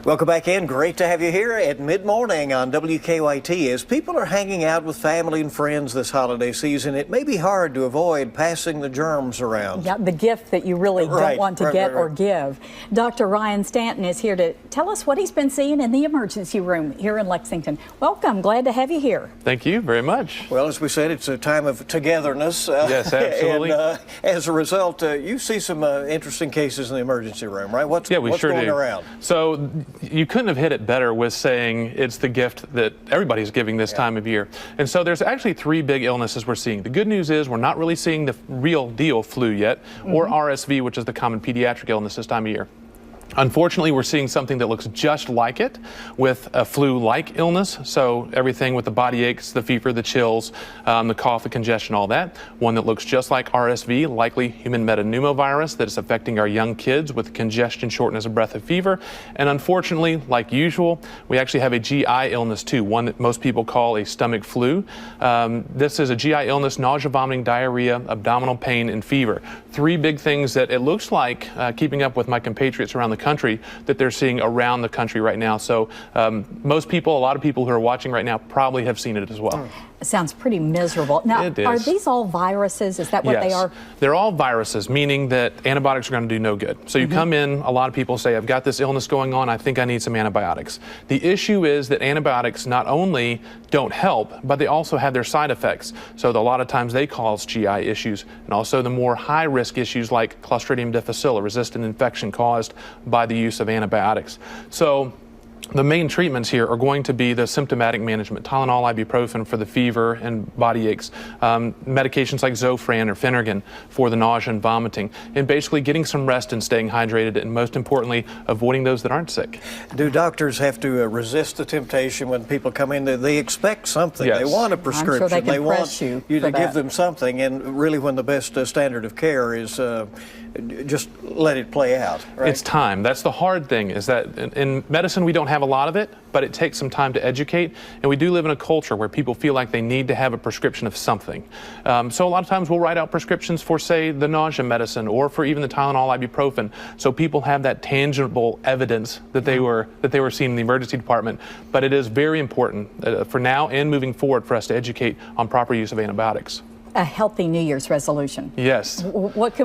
Welcome back in. Great to have you here at mid-morning on WKYT. As people are hanging out with family and friends this holiday season, it may be hard to avoid passing the germs around. Yeah, the gift that you really don't want to get or give. Dr. Ryan Stanton is here to tell us what he's been seeing in the emergency room here in Lexington. Welcome. Glad to have you here. Thank you very much. Well, as we said, it's a time of togetherness. Yes, absolutely. And as a result, you see some interesting cases in the emergency room, right? What's sure going do. around? So you couldn't have hit it better with saying it's the gift that everybody's giving this time of year. And so there's actually three big illnesses we're seeing. The good news is we're not really seeing the real deal flu yet, or RSV, which is the common pediatric illness this time of year. Unfortunately, we're seeing something that looks just like it with a flu-like illness. So everything with the body aches, the fever, the chills, the cough, the congestion, all that. One that looks just like RSV, likely human metapneumovirus, that is affecting our young kids with congestion, shortness of breath, and fever. And unfortunately, like usual, we actually have a GI illness too, one that most people call a stomach flu. This is a GI illness: nausea, vomiting, diarrhea, abdominal pain, and fever. Three big things that it looks like, keeping up with my compatriots around the country, that they're seeing around the country right now. So most people, a lot of people who are watching right now probably have seen it as well. Sounds pretty miserable. Now, are these all viruses? Is that what they are? They're all viruses, meaning that antibiotics are going to do no good. So you come in, a lot of people say, I've got this illness going on, I think I need some antibiotics. The issue is that antibiotics not only don't help, but they also have their side effects. So a lot of times they cause GI issues, and also the more high-risk issues like Clostridium difficile, a resistant infection caused by the use of antibiotics. So the main treatments here are going to be the symptomatic management: Tylenol, ibuprofen for the fever and body aches, medications like Zofran or Phenergan for the nausea and vomiting, and basically getting some rest and staying hydrated, and most importantly, avoiding those that aren't sick. Do doctors have to resist the temptation when people come in? They expect something. Yes. They want a prescription. I'm sure they want you to give them something, and really when the best standard of care is just let it play out. Right? It's time. That's the hard thing, is that in medicine we don't have a lot of it, but it takes some time to educate, and we do live in a culture where people feel like they need to have a prescription of something. So a lot of times we'll write out prescriptions for, say, the nausea medicine, or for even the Tylenol, ibuprofen, so people have that tangible evidence that they were seen in the emergency department. But it is very important for now and moving forward for us to educate on proper use of antibiotics. A healthy New Year's resolution. Yes. What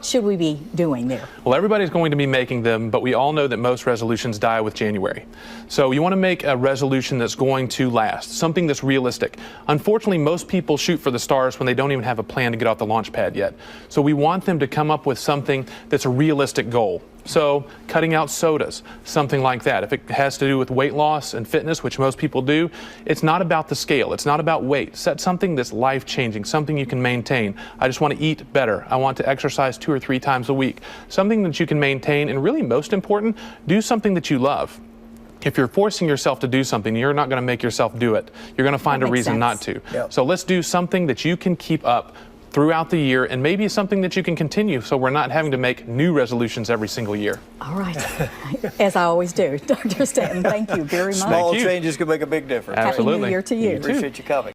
should we be doing there? Well, everybody's going to be making them, but we all know that most resolutions die with January. So you want to make a resolution that's going to last, something that's realistic. Unfortunately, most people shoot for the stars when they don't even have a plan to get off the launch pad yet. So we want them to come up with something that's a realistic goal. So cutting out sodas, something like that. If it has to do with weight loss and fitness, which most people do, it's not about the scale. It's not about weight. Set something that's life-changing, something you can maintain. I just want to eat better. I want to exercise 2 or 3 times a week. Something that you can maintain, and really most important, do something that you love. If you're forcing yourself to do something, you're not going to make yourself do it. You're going to find a reason not to. Yep. So let's do something that you can keep up throughout the year, and maybe something that you can continue, so we're not having to make new resolutions every single year. All right. As I always do. Dr. Stanton, thank you very much. Small changes can make a big difference. Absolutely. Happy New Year to you. Appreciate you coming.